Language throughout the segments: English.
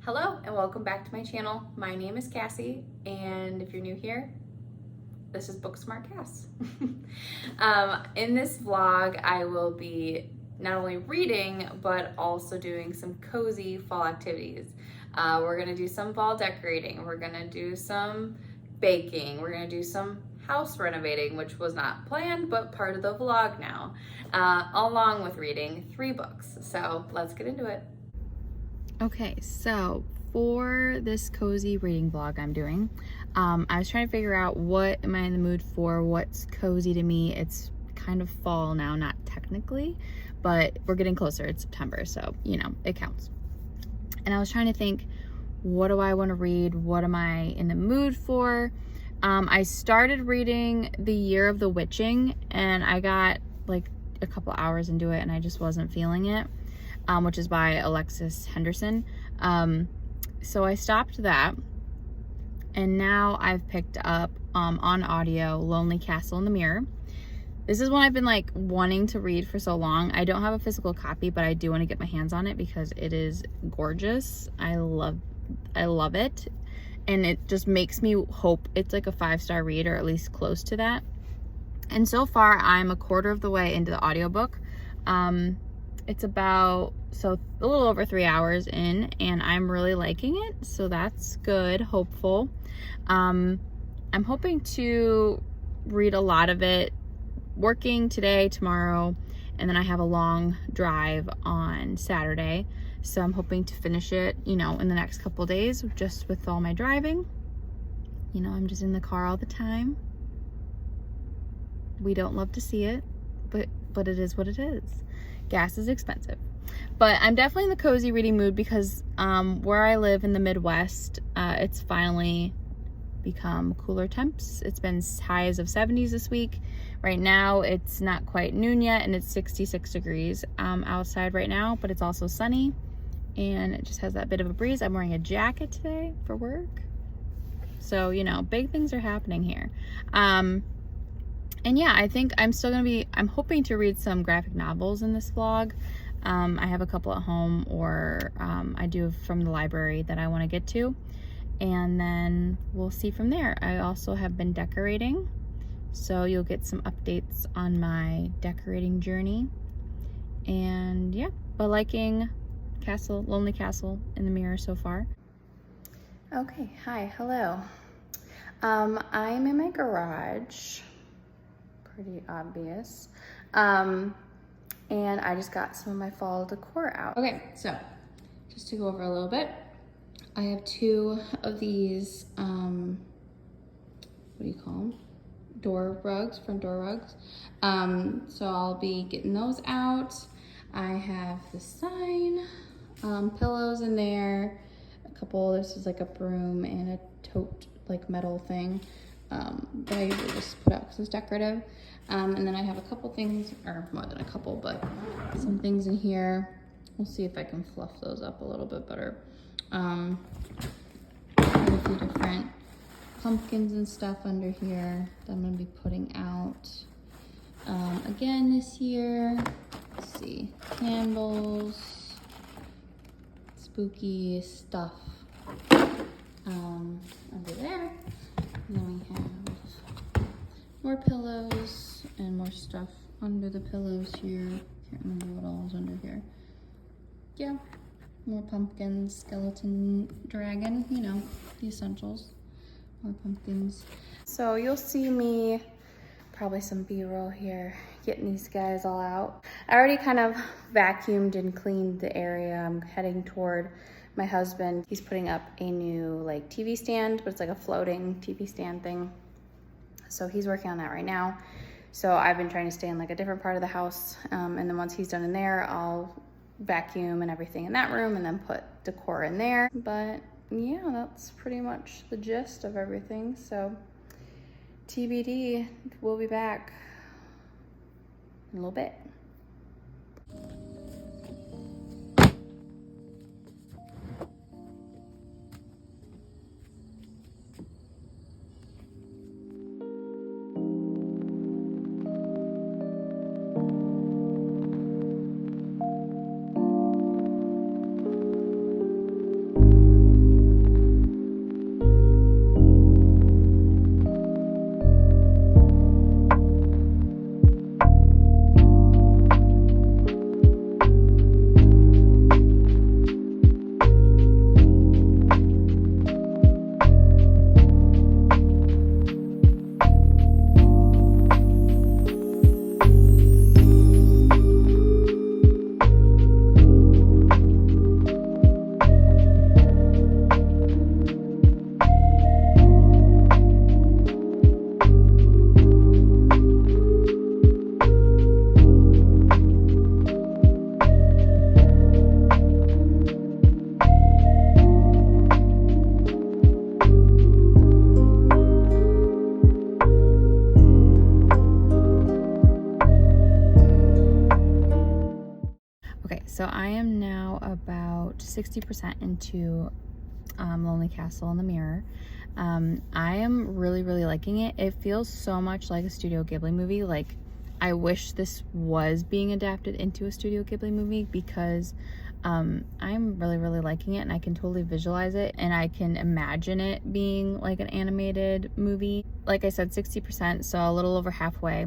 Hello and welcome back to my channel. My name is Cassie, and if you're new here, this is Book Smart Cass. In this vlog, I will be not only reading, but also doing some cozy fall activities. We're gonna do some fall decorating. We're gonna do some baking. We're gonna do some house renovating, which was not planned, but part of the vlog now, along with reading 3 books. So let's get into it. Okay, so for this cozy reading vlog I'm doing, I was trying to figure out what am I in the mood for, what's cozy to me. It's kind of fall now, not technically, but we're getting closer. It's September, so you know, it counts. And I was trying to think, what do I want to read? What am I in the mood for? I started reading The Year of the Witching, and I got like a couple hours into it and I just wasn't feeling it. Which is by Alexis Henderson. So I stopped that, and now I've picked up on audio Lonely Castle in the Mirror. This is one I've been like wanting to read for so long. I don't have a physical copy, but I do want to get my hands on it because it is gorgeous. I love it, and it just makes me hope it's like a 5-star read, or at least close to that. And so far I'm a quarter of the way into the audiobook. It's about a little over 3 hours in, and I'm really liking it, so that's good, hopeful. I'm hoping to read a lot of it working today, tomorrow, and then I have a long drive on Saturday, so I'm hoping to finish it, you know, in the next couple days, just with all my driving. You know, I'm just in the car all the time. We don't love to see it, but it is what it is. Gas is expensive. But I'm definitely in the cozy reading mood because where I live in the Midwest, it's finally become cooler temps. It's been highs of 70s this week. Right now, it's not quite noon yet, and it's 66 degrees outside right now, but it's also sunny, and it just has that bit of a breeze. I'm wearing a jacket today for work. So, you know, big things are happening here. And yeah, I think I'm hoping to read some graphic novels in this vlog. I have a couple at home, or I do from the library that I want to get to. And then we'll see from there. I also have been decorating, so you'll get some updates on my decorating journey. And yeah, but liking Lonely Castle in the Mirror so far. Okay, hi, hello. I'm in my garage. Pretty obvious. And I just got some of my fall decor out. Okay, so just to go over a little bit, I have 2 of these, what do you call them? Front door rugs. So I'll be getting those out. I have the sign, pillows in there, this is like a broom and a tote, like metal thing. That I usually just put out because it's decorative. And then I have a couple things, or more than a couple, but some things in here. We'll see if I can fluff those up a little bit better. I have a few different pumpkins and stuff under here that I'm gonna be putting out. Again this year, let's see, candles, spooky stuff under there. And then we have more pillows and more stuff under the pillows here. Can't remember what all is under here. Yeah, more pumpkins, skeleton dragon, you know, the essentials. More pumpkins. So you'll see me, probably some B-roll here, getting these guys all out. I already kind of vacuumed and cleaned the area. I'm heading toward my husband. He's putting up a new like TV stand, but it's like a floating TV stand thing. So he's working on that right now. So I've been trying to stay in like a different part of the house. And then once he's done in there, I'll vacuum and everything in that room and then put decor in there. But yeah, that's pretty much the gist of everything. So TBD, we'll be back in a little bit. so I am now about 60% into Lonely Castle in the Mirror. I am really, really liking it. It feels so much like a Studio Ghibli movie. Like, I wish this was being adapted into a Studio Ghibli movie because I'm really, really liking it, and I can totally visualize it, and I can imagine it being like an animated movie. Like I said, 60%, so a little over halfway.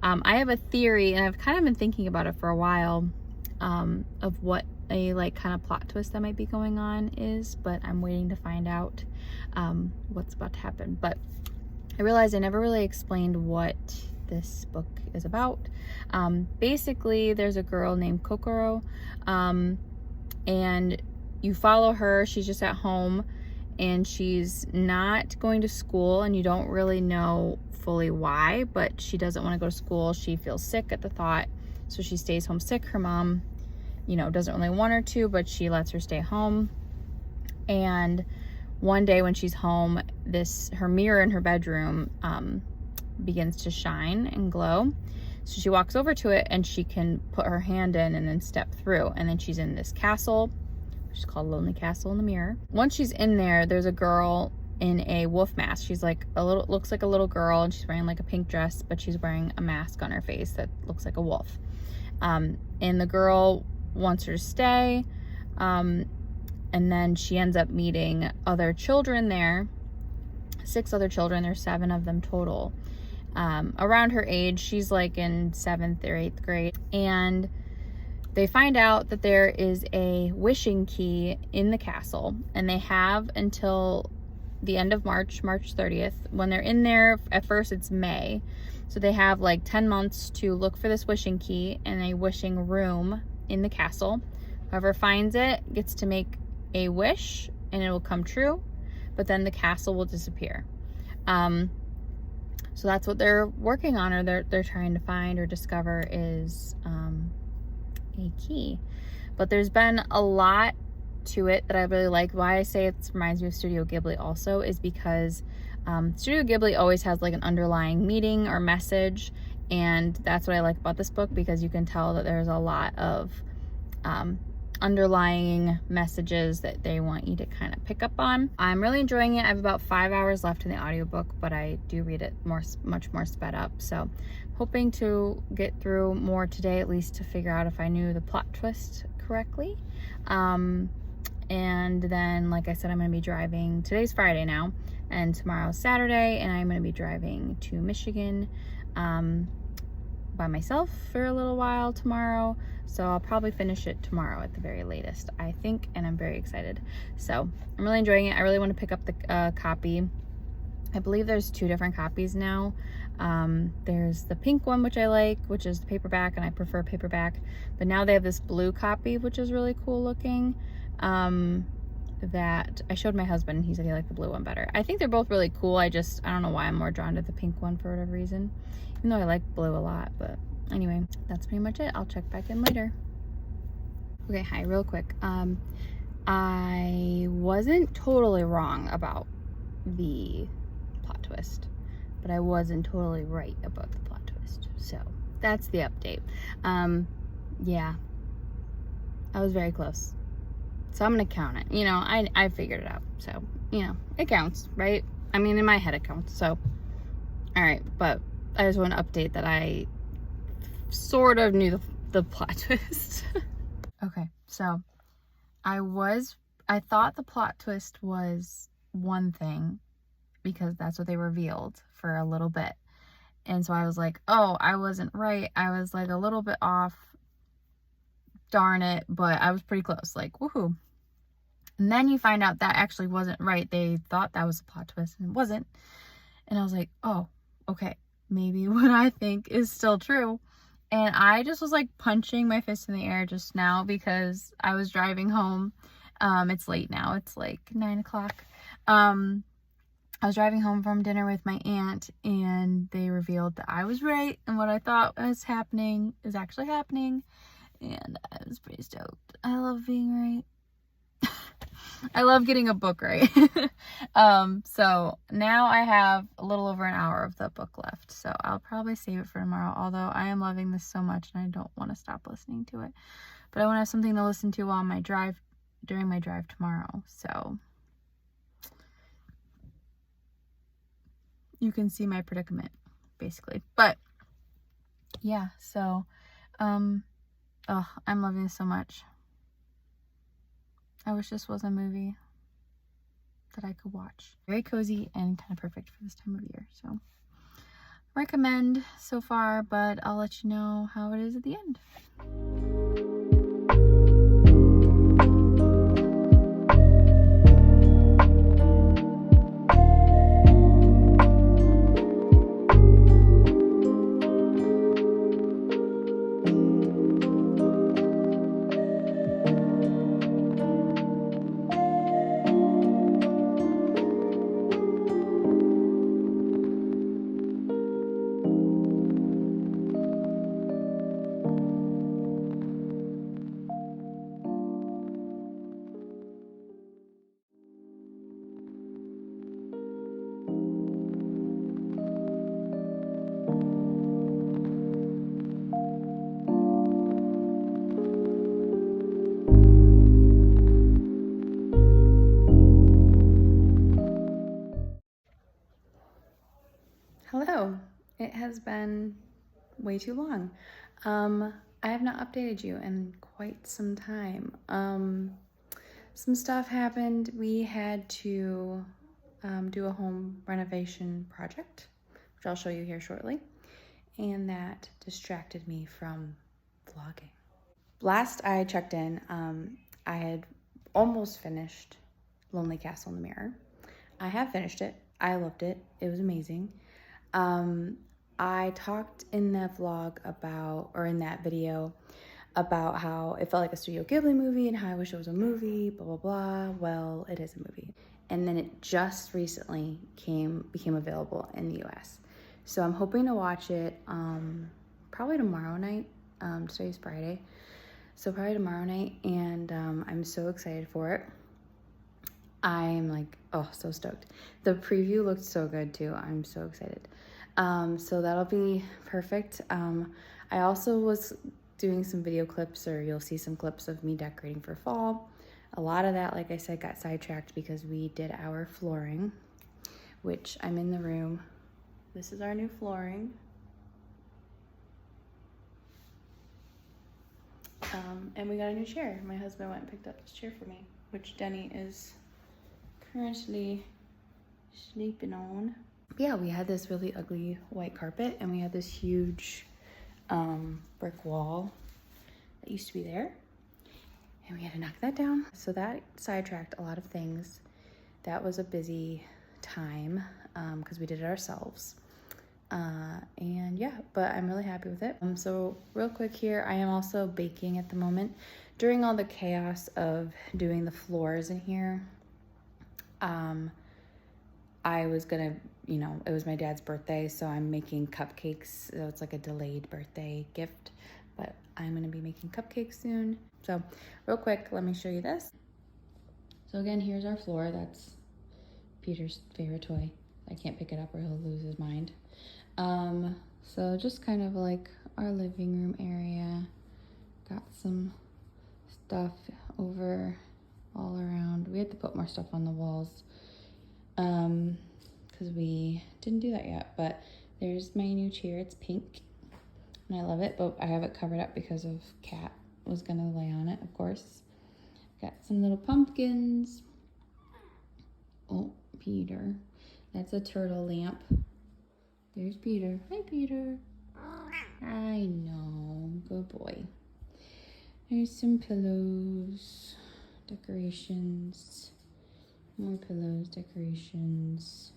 I have a theory, and I've kind of been thinking about it for a while, of what a like kind of plot twist that might be going on is, but I'm waiting to find out what's about to happen. But I realized I never really explained what this book is about. Basically, there's a girl named Kokoro, and you follow her. She's just at home, and she's not going to school, and you don't really know fully why, but she doesn't want to go to school. She feels sick at the thought, so she stays home sick. Her mom, you know, doesn't really want her to, but she lets her stay home. And one day when she's home, her mirror in her bedroom begins to shine and glow. So she walks over to it, and she can put her hand in and then step through, and then she's in this castle, which is called Lonely Castle in the Mirror. Once she's in there, there's a girl in a wolf mask. She's like looks like a little girl, and she's wearing like a pink dress, but she's wearing a mask on her face that looks like a wolf. And the girl wants her to stay, and then she ends up meeting other children there, 6 other children. There's 7 of them total, around her age. She's like in 7th or 8th grade, and they find out that there is a wishing key in the castle, and they have until the end of March 30th. When they're in there, at first it's May, so they have like 10 months to look for this wishing key in a wishing room in the castle. Whoever finds it gets to make a wish, and it will come true, but then the castle will disappear. So that's what they're working on, or they're trying to find or discover, is a key. But there's been a lot to it that I really like. Why I say it reminds me of Studio Ghibli also is because Studio Ghibli always has like an underlying meaning or message, and that's what I like about this book, because you can tell that there's a lot of underlying messages that they want you to kind of pick up on. I'm really enjoying it. I have about 5 hours left in the audiobook, but I do read it much more sped up. So hoping to get through more today, at least to figure out if I knew the plot twist correctly. And then, like I said, I'm going to be driving. Today's Friday now, and tomorrow's Saturday, and I'm going to be driving to Michigan by myself for a little while tomorrow. So I'll probably finish it tomorrow at the very latest, I think, and I'm very excited. So I'm really enjoying it. I really want to pick up the copy. I believe there's 2 different copies now. There's the pink one, which I like, which is the paperback, and I prefer paperback. But now they have this blue copy, which is really cool looking. That I showed my husband, and he said he liked the blue one better. I think they're both really cool. I don't know why I'm more drawn to the pink one for whatever reason, even though I like blue a lot. But anyway, that's pretty much it. I'll check back in later. Okay, hi, real quick. I wasn't totally wrong about the plot twist, but I wasn't totally right about the plot twist. So that's the update. Yeah, I was very close. So I'm gonna count it. You know, I figured it out. So, you know, it counts, right? I mean, in my head it counts. So, all right. But I just want to update that I sort of knew the plot twist. Okay, so I thought the plot twist was one thing, because that's what they revealed for a little bit. And so I was like, oh, I wasn't right. I was like a little bit off. Darn it. But I was pretty close, like, woohoo. And then you find out that actually wasn't right. They thought that was a plot twist, and it wasn't. And I was like, oh, okay, maybe what I think is still true. And I just was like punching my fist in the air just now, because I was driving home. It's late now. It's like 9 o'clock. I was driving home from dinner with my aunt, and they revealed that I was right, and what I thought was happening is actually happening. And I was pretty stoked. I love being right. I love getting a book right. So now I have a little over an hour of the book left. So I'll probably save it for tomorrow. Although I am loving this so much, and I don't want to stop listening to it. but I want to have something to listen to on my drive, during my drive tomorrow. So you can see my predicament, basically. But yeah, so, oh, I'm loving this so much. I wish this was a movie that I could watch. Very cozy and kind of perfect for this time of year. So recommend so far, but I'll let you know how it is at the end. Hello, it has been way too long. I have not updated you in quite some time. Some stuff happened. We had to do a home renovation project, which I'll show you here shortly, and that distracted me from vlogging. Last I checked in, I had almost finished Lonely Castle in the Mirror. I have finished it. I loved it. It was amazing. I talked in that vlog about, or in that video, about how it felt like a Studio Ghibli movie and how I wish it was a movie, blah, blah, blah. Well, it is a movie. And then it just recently became available in the US. So I'm hoping to watch it probably tomorrow night. Today's Friday. So probably tomorrow night, and I'm so excited for it. I'm like, oh, so stoked. The preview looked so good too. I'm so excited. So that'll be perfect. I also was doing some video clips, or you'll see some clips of me decorating for fall. A lot of that, like I said, got sidetracked because we did our flooring, which I'm in the room. This is our new flooring. And we got a new chair. My husband went and picked up this chair for me, which Denny is currently sleeping on. Yeah, we had this really ugly white carpet, and we had this huge brick wall that used to be there, and we had to knock that down. So that sidetracked a lot of things. That was a busy time because we did it ourselves. And yeah, but I'm really happy with it. So real quick here, I am also baking at the moment. During all the chaos of doing the floors in here, I was gonna, it was my dad's birthday, so I'm making cupcakes. So it's like a delayed birthday gift, but I'm gonna be making cupcakes soon. So real quick, let me show you this. So again, here's our floor. That's Peter's favorite toy. I can't pick it up or he'll lose his mind. So just kind of like our living room area. Got some stuff over all around. We had to put more stuff on the walls because we didn't do that yet, but there's my new chair. It's pink and I love it, but I have it covered up because of Cat was gonna lay on it, of course. Got some little pumpkins. Oh, Peter. That's a turtle lamp. There's Peter. Hi, Peter. I know. Good boy. There's some pillows, decorations, more pillows, decorations.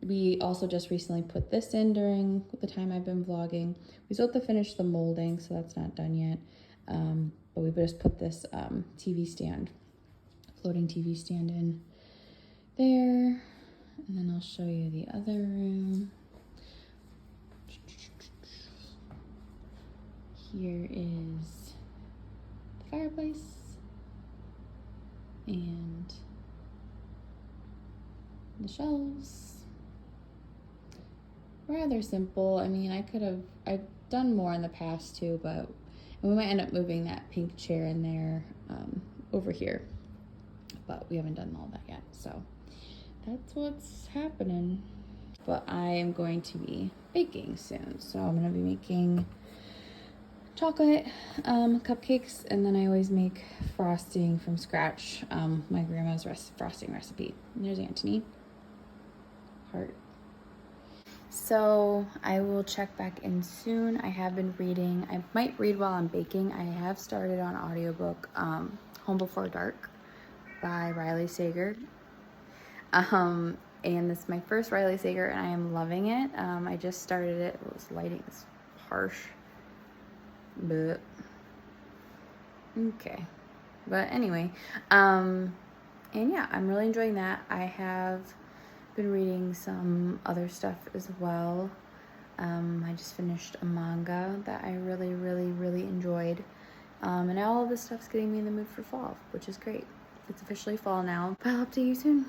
We also just recently put this in during the time I've been vlogging. We still have to finish the molding, so that's not done yet. But we just put this TV stand, floating TV stand in there. And then I'll show you the other room. Here is the fireplace and the shelves. Rather simple. I mean, I've done more in the past too, but And we might end up moving that pink chair in there over here, but we haven't done all that yet. So that's what's happening. But I am going to be baking soon. So I'm going to be making chocolate cupcakes, and then I always make frosting from scratch. My grandma's frosting recipe. And there's Anthony. Heart. So I will check back in soon. I have been reading. I might read while I'm baking. I have started on audiobook Home Before Dark by Riley Sager. And this is my first Riley Sager, and I am loving it. I just started it. This lighting is harsh. But okay. But anyway, and yeah, I'm really enjoying that. I have been reading some other stuff as well. I just finished a manga that I really, really, really enjoyed. And all of this stuff's getting me in the mood for fall, which is great. It's officially fall now. But I'll update you soon.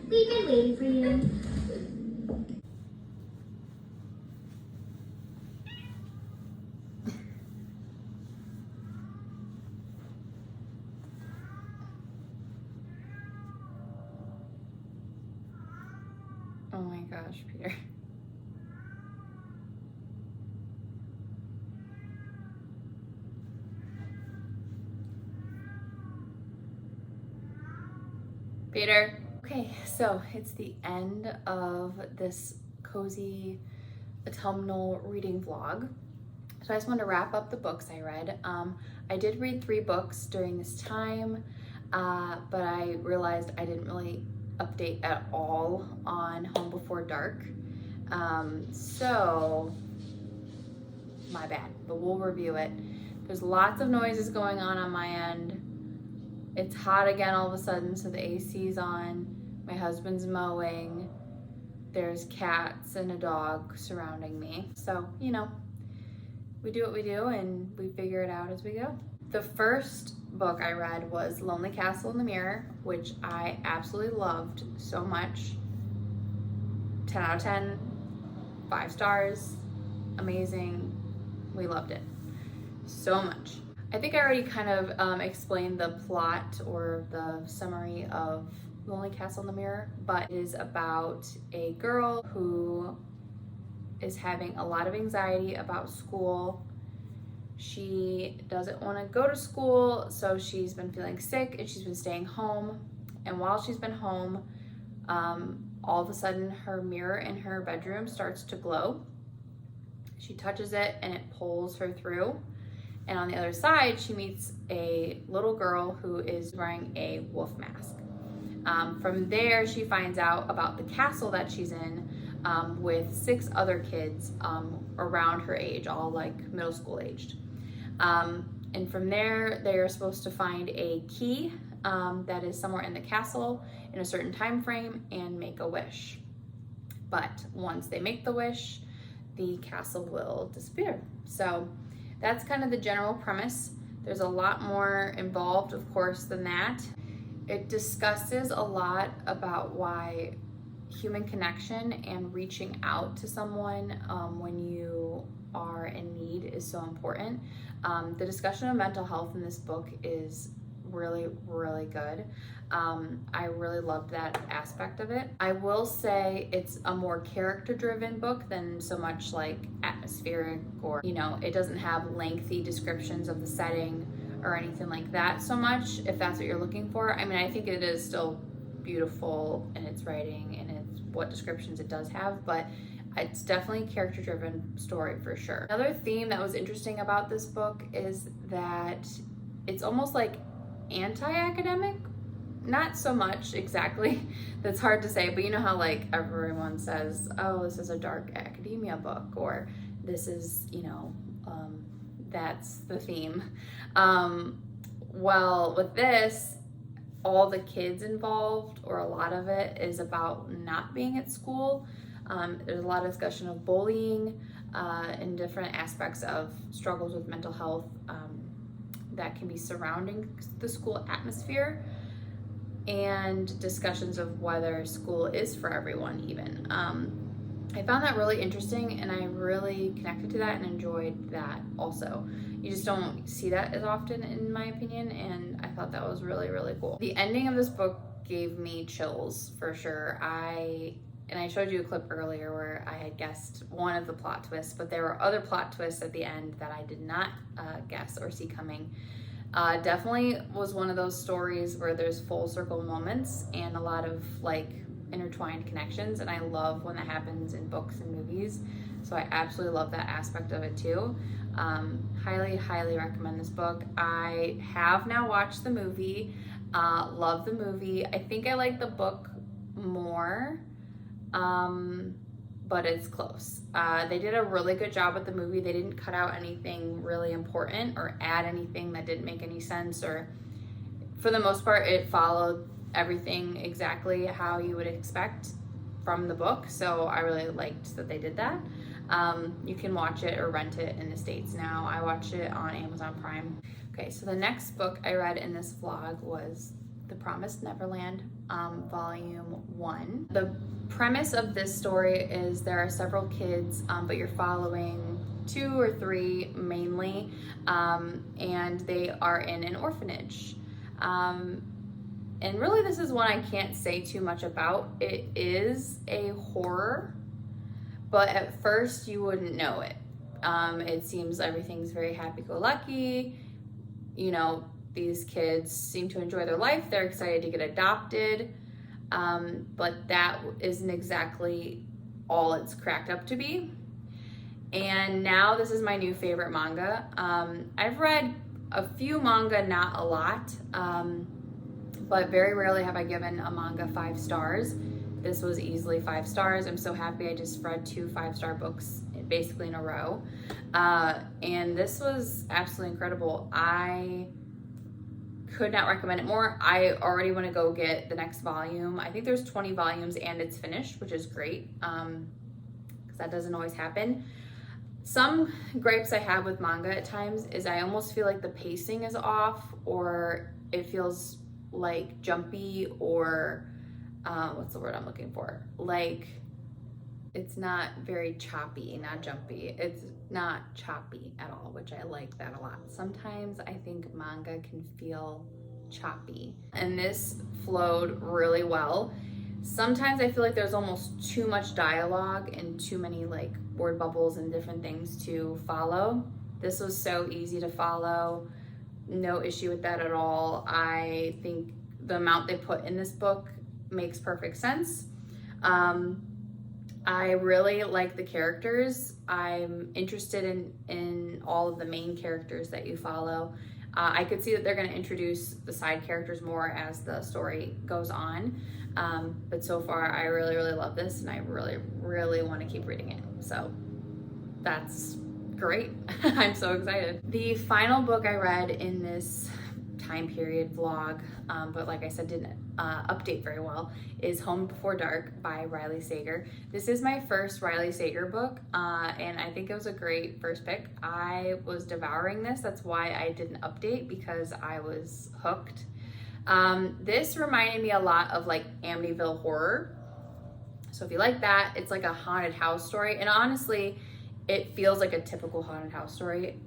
We've been waiting for you. Oh my gosh, Peter. Peter. Okay, so it's the end of this cozy autumnal reading vlog. So I just wanted to wrap up the books I read. I did read 3 books during this time, but I realized I didn't really update at all on Home Before Dark. So my bad, but we'll review it. There's lots of noises going on my end. It's hot again all of a sudden, so the AC's on. My husband's mowing. There's cats and a dog surrounding me. So, you know, we do what we do and we figure it out as we go. The first book I read was Lonely Castle in the Mirror, which I absolutely loved so much. 10 out of 10, 5 stars, amazing. We loved it so much. I think I already kind of explained the plot or the summary of Lonely Castle in the Mirror, but it is about a girl who is having a lot of anxiety about school. She doesn't want to go to school, so she's been feeling sick and she's been staying home. And while she's been home, all of a sudden her mirror in her bedroom starts to glow. She touches it and it pulls her through. And on the other side, she meets a little girl who is wearing a wolf mask. From there, she finds out about the castle that she's in with 6 other kids around her age, all like middle school aged. And from there, they are supposed to find a key that is somewhere in the castle in a certain time frame and make a wish. But once they make the wish, the castle will disappear. So that's kind of the general premise. There's a lot more involved, of course, than that. It discusses a lot about why human connection and reaching out to someone when you are in need is so important. The discussion of mental health in this book is really, really good. I really loved that aspect of it. I will say it's a more character-driven book than so much like atmospheric, or, you know, it doesn't have lengthy descriptions of the setting or anything like that so much, if that's what you're looking for. I mean, I think it is still beautiful in its writing and it's what descriptions it does have, but it's definitely a character-driven story for sure. Another theme that was interesting about this book is that it's almost like anti-academic. Not so much exactly, that's hard to say, but you know how like everyone says, oh, this is a dark academia book, or this is, you know, that's the theme. Well, with this, all the kids involved, or a lot of it, is about not being at school. There's a lot of discussion of bullying and different aspects of struggles with mental health that can be surrounding the school atmosphere, and discussions of whether school is for everyone even. I found that really interesting, and I really connected to that and enjoyed that also. You just don't see that as often, in my opinion, and I thought that was really, really cool. The ending of this book gave me chills for sure. I showed you a clip earlier where I had guessed one of the plot twists, but there were other plot twists at the end that I did not guess or see coming. Definitely was one of those stories where there's full circle moments and a lot of like intertwined connections, and I love when that happens in books and movies, so I absolutely love that aspect of it too. Highly recommend this book. I have now watched the movie. Love the movie. I think I like the book more, but it's close. They did a really good job with the movie. They didn't cut out anything really important or add anything that didn't make any sense, or for the most part it followed everything exactly how you would expect from the book, so I really liked that they did that. You can watch it or rent it in the States now. I watched it on Amazon Prime. Okay, so the next book I read in this vlog was The Promised Neverland, Volume 1. The premise of this story is there are several kids, but you're following 2 or 3 mainly, and they are in an orphanage. And really this is one I can't say too much about. It is a horror, but at first you wouldn't know it. It seems everything's very happy-go-lucky. You know, these kids seem to enjoy their life. They're excited to get adopted, but that isn't exactly all it's cracked up to be. And now this is my new favorite manga. I've read a few manga, not a lot, but very rarely have I given a manga 5 stars. This was easily 5 stars. I'm so happy I just read 2 5-star books basically in a row. And this was absolutely incredible. I could not recommend it more. I already want to go get the next volume. I think there's 20 volumes and it's finished, which is great, because that doesn't always happen. Some gripes I have with manga at times is I almost feel like the pacing is off, or it feels like jumpy, or what's the word I'm looking for? Like it's not very choppy, not jumpy. It's not choppy at all, which I like that a lot. Sometimes I think manga can feel choppy, and this flowed really well. Sometimes I feel like there's almost too much dialogue and too many like word bubbles and different things to follow. This was so easy to follow. No issue with that at all. I think the amount they put in this book makes perfect sense. I really like the characters. I'm interested in all of the main characters that you follow. I could see that they're going to introduce the side characters more as the story goes on. But so far, I really, really love this, and I really, really want to keep reading it. So that's great. I'm so excited. The final book I read in this time period vlog, but like I said, didn't update very well, is Home Before Dark by Riley Sager. This is my first Riley Sager book, and I think it was a great first pick. I was devouring this. That's why I didn't update, because I was hooked. This reminded me a lot of like Amityville Horror. So if you like that, it's like a haunted house story. And honestly, it feels like a typical haunted house story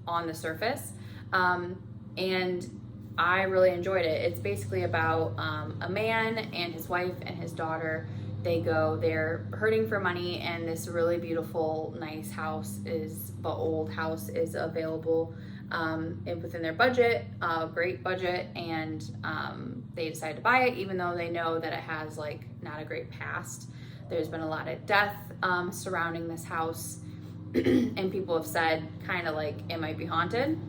on the surface. And I really enjoyed it. It's basically about a man and his wife and his daughter. They're hurting for money, and this really beautiful, nice house the old house is available within their budget, great budget, and they decide to buy it, even though they know that it has like not a great past. There's been a lot of death surrounding this house, and people have said kind of like it might be haunted.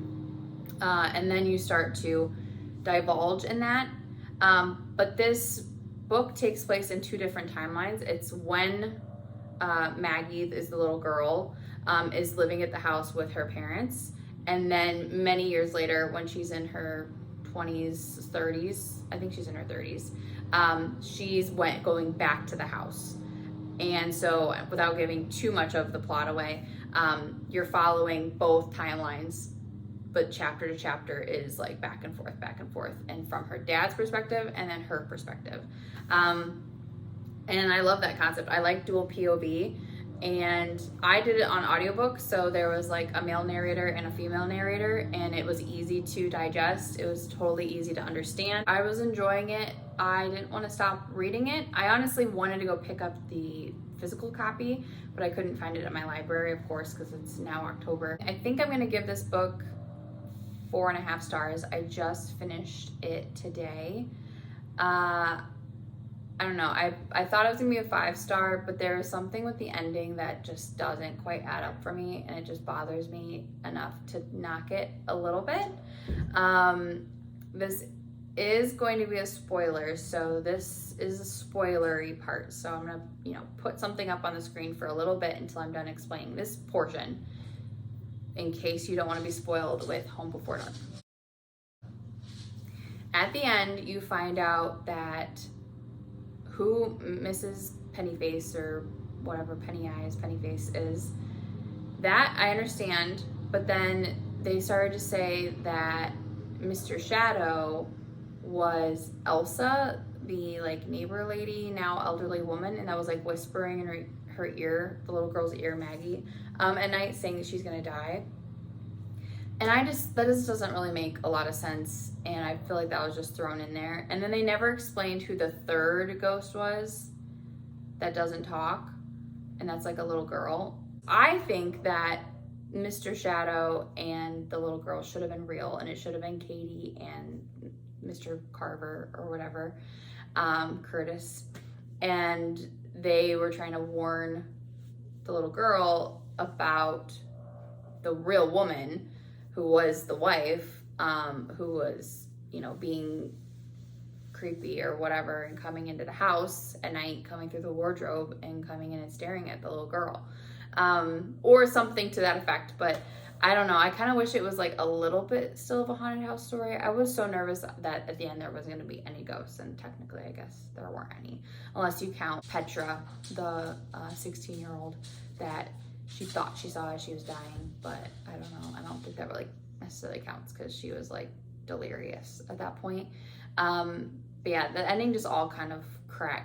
And then you start to divulge in that. But this book takes place in two different timelines. It's when Maggie is the little girl, is living at the house with her parents. And then many years later, when she's in her 20s, 30s, I think she's in her 30s, she's going back to the house. And so without giving too much of the plot away, you're following both timelines, but chapter to chapter is like back and forth, and from her dad's perspective and then her perspective. And I love that concept. I like dual POV, and I did it on audiobook, so there was like a male narrator and a female narrator, and it was easy to digest. It was totally easy to understand. I was enjoying it. I didn't want to stop reading it. I honestly wanted to go pick up the physical copy, but I couldn't find it at my library, of course, because it's now October. I think I'm going to give this book 4.5 stars. I just finished it today. I don't know. I thought it was gonna be a 5-star, but there is something with the ending that just doesn't quite add up for me, and it just bothers me enough to knock it a little bit. This is going to be a spoiler, so this is a spoilery part. So I'm gonna, put something up on the screen for a little bit until I'm done explaining this portion, in case you don't want to be spoiled with Home Before Dark. At the end, you find out that who Mrs. Pennyface, or whatever Penny Eyes, Pennyface is, that I understand, but then they started to say that Mr. Shadow was Elsa, the like neighbor lady, now elderly woman, and that was like whispering in her ear, the little girl's ear, Maggie, at night, saying that she's gonna die. And that just doesn't really make a lot of sense, and I feel like that was just thrown in there. And then they never explained who the third ghost was that doesn't talk, and that's like a little girl. I think that Mr. Shadow and the little girl should have been real, and it should have been Katie and Mr. Carver or whatever, Curtis, and they were trying to warn the little girl about the real woman, who was the wife, who was, being creepy or whatever, and coming into the house at night, coming through the wardrobe and coming in and staring at the little girl, or something to that effect. But I don't know. I kind of wish it was like a little bit still of a haunted house story. I was so nervous that at the end there wasn't going to be any ghosts, and technically I guess there weren't any, unless you count Petra, the 16-year-old that she thought she saw as she was dying. But I don't know. I don't think that really necessarily counts, because she was like delirious at that point. But yeah, the ending just all kind of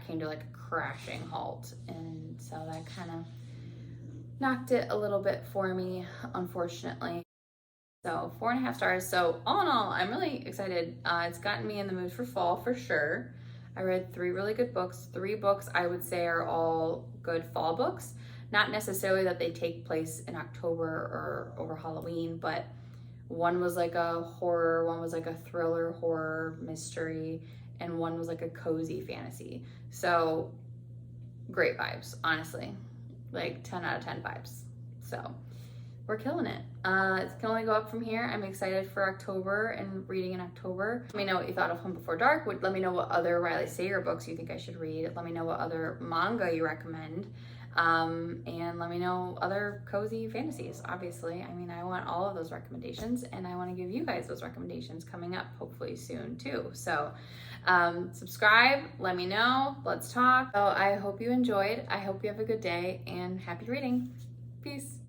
came to like a crashing halt, and so that kind of knocked it a little bit for me, unfortunately. So 4.5 stars. So all in all, I'm really excited. It's gotten me in the mood for fall for sure. I read 3 really good books. 3 books I would say are all good fall books. Not necessarily that they take place in October or over Halloween, but one was like a horror, one was like a thriller, horror, mystery, and one was like a cozy fantasy. So great vibes, honestly. Like 10 out of 10 vibes. So we're killing it. It can only go up from here. I'm excited for October and reading in October. Let me know what you thought of Home Before Dark. Let me know what other Riley Sager books you think I should read. Let me know what other manga you recommend. And let me know other cozy fantasies, obviously. I mean, I want all of those recommendations, and I want to give you guys those recommendations coming up hopefully soon too. So subscribe, let me know, let's talk. So I hope you enjoyed. I hope you have a good day, and happy reading. Peace.